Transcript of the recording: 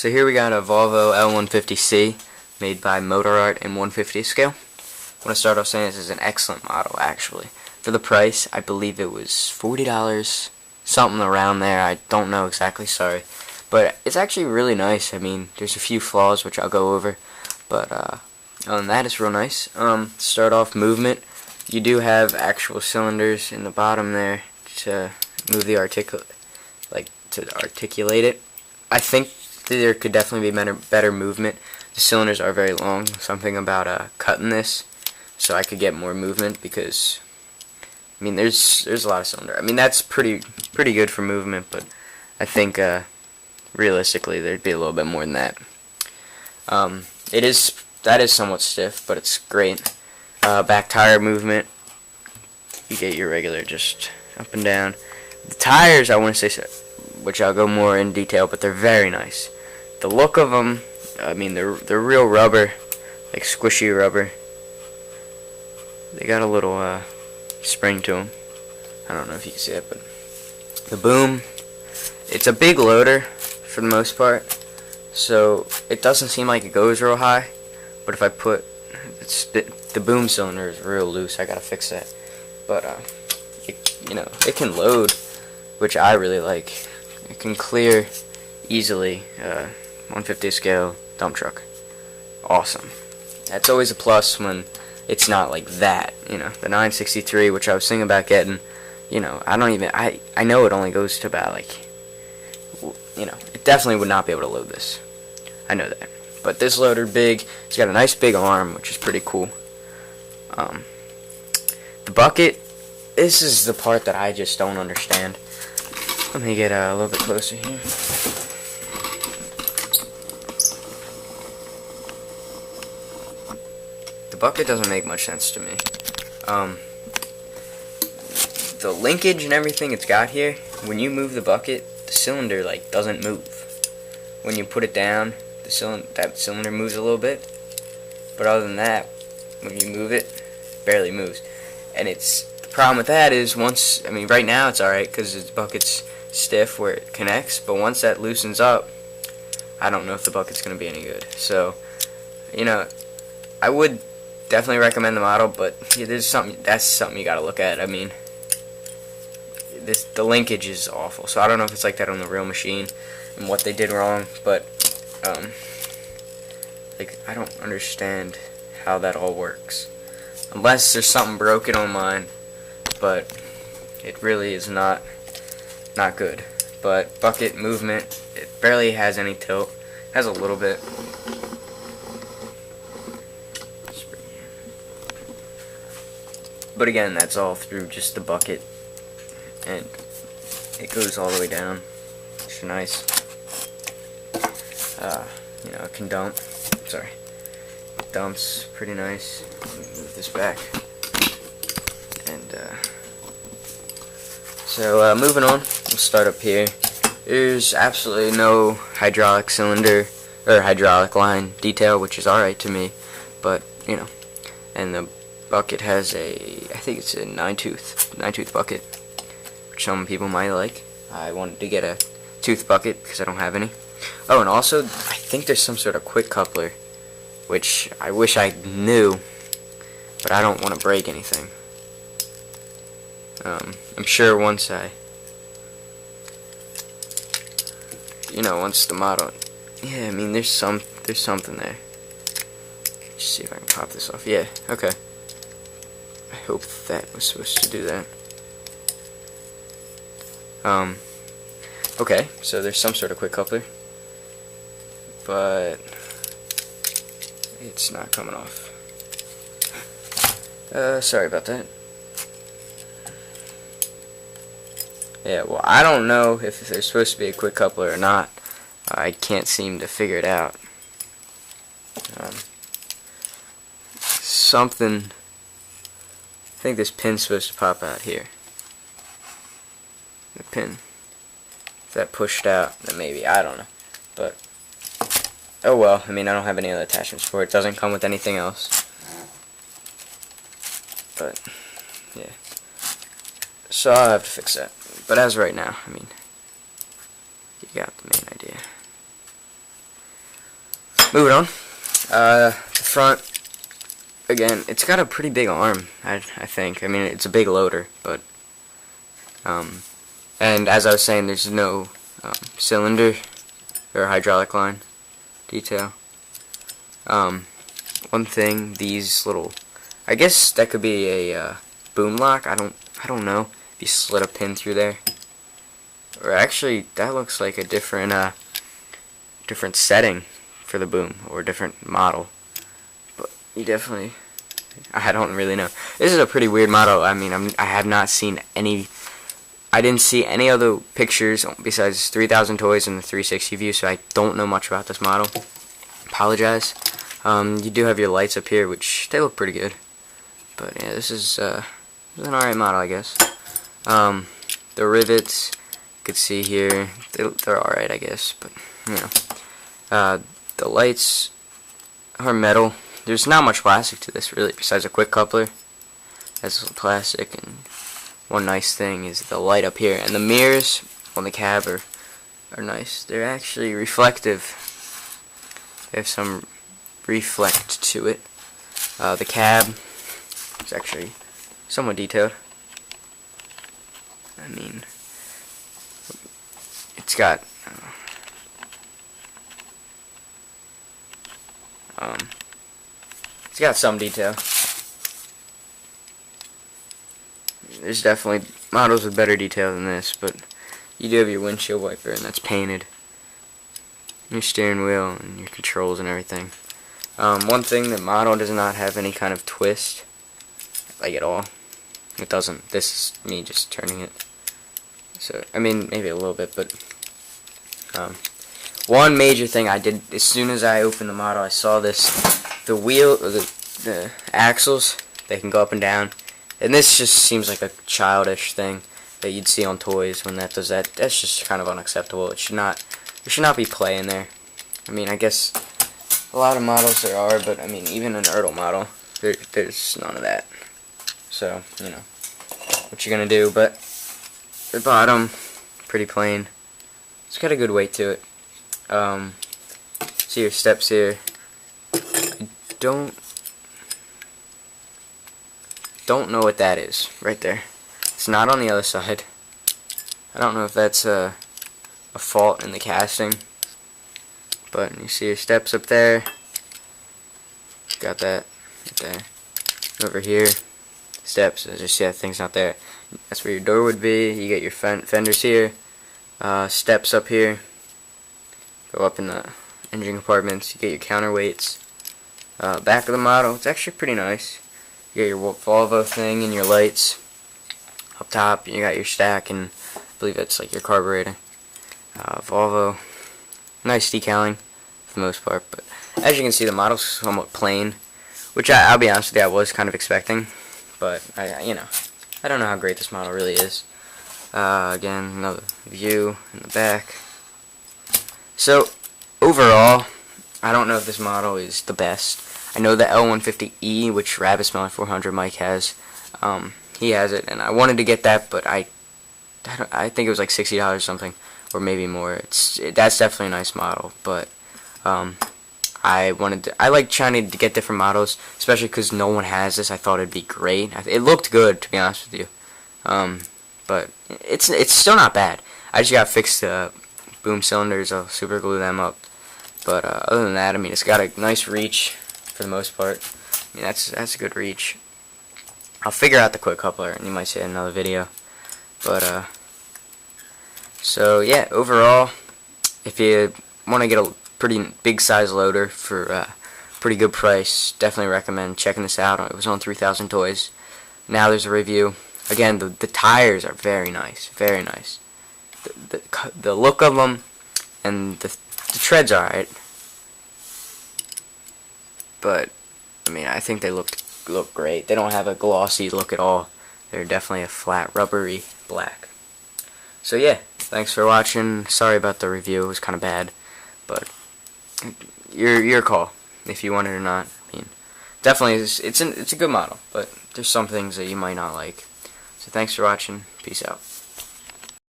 So here we got a Volvo L150C made by Motorart in 1/50th scale. I want to start off saying this is an excellent model, actually. For the price, I believe it was $40, something around there. I don't know exactly, sorry. But it's actually really nice. I mean, there's a few flaws which I'll go over, but other than that, it's real nice. Start off movement. You do have actual cylinders in the bottom there to move the articulate it. I think there could definitely be better movement. The cylinders are very long. Something about cutting this so I could get more movement, because I mean there's a lot of cylinder. I mean that's pretty good for movement, but I think realistically there'd be a little bit more than that. That is somewhat stiff, but it's great. Back tire movement, you get your regular just up and down. The tires, I want to say, which I'll go more in detail, but they're very nice. The look of them, I mean, they're real rubber, like squishy rubber. They got a little spring to them. I don't know if you can see it, but the boom, it's a big loader for the most part, so it doesn't seem like it goes real high. But if I put the boom cylinder is real loose, I gotta fix that. But it can load, which I really like. It can clear easily. 150 scale dump truck, awesome. That's always a plus when it's not like that. The 963, which I was thinking about getting. I know it only goes to about it definitely would not be able to load this. I know that. But this loader big, it's got a nice big arm, which is pretty cool. The bucket, this is the part that I just don't understand. Let me get a little bit closer here. The bucket doesn't make much sense to me. The linkage and everything it's got here, when you move the bucket, the cylinder doesn't move. When you put it down, that cylinder moves a little bit, but other than that, when you move it, it barely moves. And the problem with that is right now it's alright because the bucket's stiff where it connects, but once that loosens up, I don't know if the bucket's going to be any good. So, I would definitely recommend the model, but that's something you got to look at. I mean, the linkage is awful, so I don't know if it's like that on the real machine and what they did wrong, but I don't understand how that all works, unless there's something broken on mine, but it really is not good. But bucket movement, it barely has any tilt. It has a little bit. But again, that's all through just the bucket, and it goes all the way down, which is nice. It can dump. Sorry. It dumps pretty nice. Let me move this back. And, so, moving on. We'll start up here. There's absolutely no hydraulic cylinder, or hydraulic line detail, which is alright to me. But, and the bucket has I think it's a 9-tooth bucket, which some people might like. I wanted to get a tooth bucket because I don't have any. Oh, and also, I think there's some sort of quick coupler, which I wish I knew, but I don't want to break anything. I'm sure once once the model, yeah, I mean, there's something there. Let's see if I can pop this off. Yeah, okay. I hope that was supposed to do that. Okay, so there's some sort of quick coupler, but it's not coming off. Sorry about that. Yeah, well, I don't know if there's supposed to be a quick coupler or not. I can't seem to figure it out. I think this pin's supposed to pop out here. The pin. If that pushed out, then maybe, I don't know. But, oh well, I mean, I don't have any other attachments for it. It doesn't come with anything else. But, yeah. So I'll have to fix that. But as of right now, I mean, you got the main idea. moving on. The front, again, it's got a pretty big arm, I think. I mean, it's a big loader, but, and as I was saying, there's no cylinder or hydraulic line detail. One thing, these little, I guess that could be a boom lock. I don't know. If you slid a pin through there, or actually, that looks like a different different setting for the boom, or a different model. But you definitely, I don't really know. This is a pretty weird model. I mean, I have not seen any. I didn't see any other pictures besides 3000 Toys and the 360 view, so I don't know much about this model. Apologize. You do have your lights up here, which they look pretty good. But yeah, this is an alright model, I guess. The rivets, you could see here, they're alright, I guess. But you know, the lights are metal. There's not much plastic to this, really, besides a quick coupler. That's plastic, and one nice thing is the light up here, and the mirrors on the cab are nice. They're actually reflective. They have some reflect to it. The cab is actually somewhat detailed. I mean, it's got some detail. There's definitely models with better detail than this, but you do have your windshield wiper, and that's painted. Your steering wheel and your controls and everything. One thing, the model does not have any kind of twist, like at all. It doesn't. This is me just turning it. So, I mean, maybe a little bit, but one major thing I did as soon as I opened the model, I saw this. The wheel, the axles, they can go up and down. And this just seems like a childish thing that you'd see on toys when that does that. That's just kind of unacceptable. It should not be play in there. I mean, I guess a lot of models there are, but I mean, even an Ertl model, there's none of that. So, you know, what you're gonna do. But the bottom, pretty plain. It's got a good weight to it. See your steps here. I don't know what that is right there. It's not on the other side. I don't know if that's a fault in the casting, but you see your steps up there. Got that right there. Over here, steps. As you see, that thing's not there. That's where your door would be. You get your fenders here. Steps up here. Go up in the engine compartments. You get your counterweights. Back of the model, it's actually pretty nice. You got your Volvo thing and your lights. Up top, you got your stack, and I believe that's like your carburetor. Volvo, nice decaling for the most part, but as you can see, the model's somewhat plain, which I'll be honest with you, I was kind of expecting, but you know, I don't know how great this model really is. Again, another view in the back. So overall, I don't know if this model is the best. I know the L150E, which Rabbit Smelling 400 Mike has. He has it, and I wanted to get that, but I think it was like $60 or something, or maybe more. That's definitely a nice model, but I like trying to get different models, especially because no one has this. I thought it'd be great. It looked good, to be honest with you, but it's still not bad. I just gotta fix the boom cylinders. I'll super glue them up, but other than that, I mean, it's got a nice reach for the most part. I mean, that's a good reach. I'll figure out the quick coupler, and you might see it in another video. But so yeah, overall, if you want to get a pretty big size loader for a pretty good price, definitely recommend checking this out. It was on 3000 Toys. Now there's a review. Again, the tires are very nice, very nice. The look of them and the treads are alright, but I mean, I think they look great. They don't have a glossy look at all. They're definitely a flat, rubbery black. So yeah, thanks for watching. Sorry about the review. It was kind of bad, but your call if you want it or not. I mean, definitely it's a good model, but there's some things that you might not like. So thanks for watching. Peace out.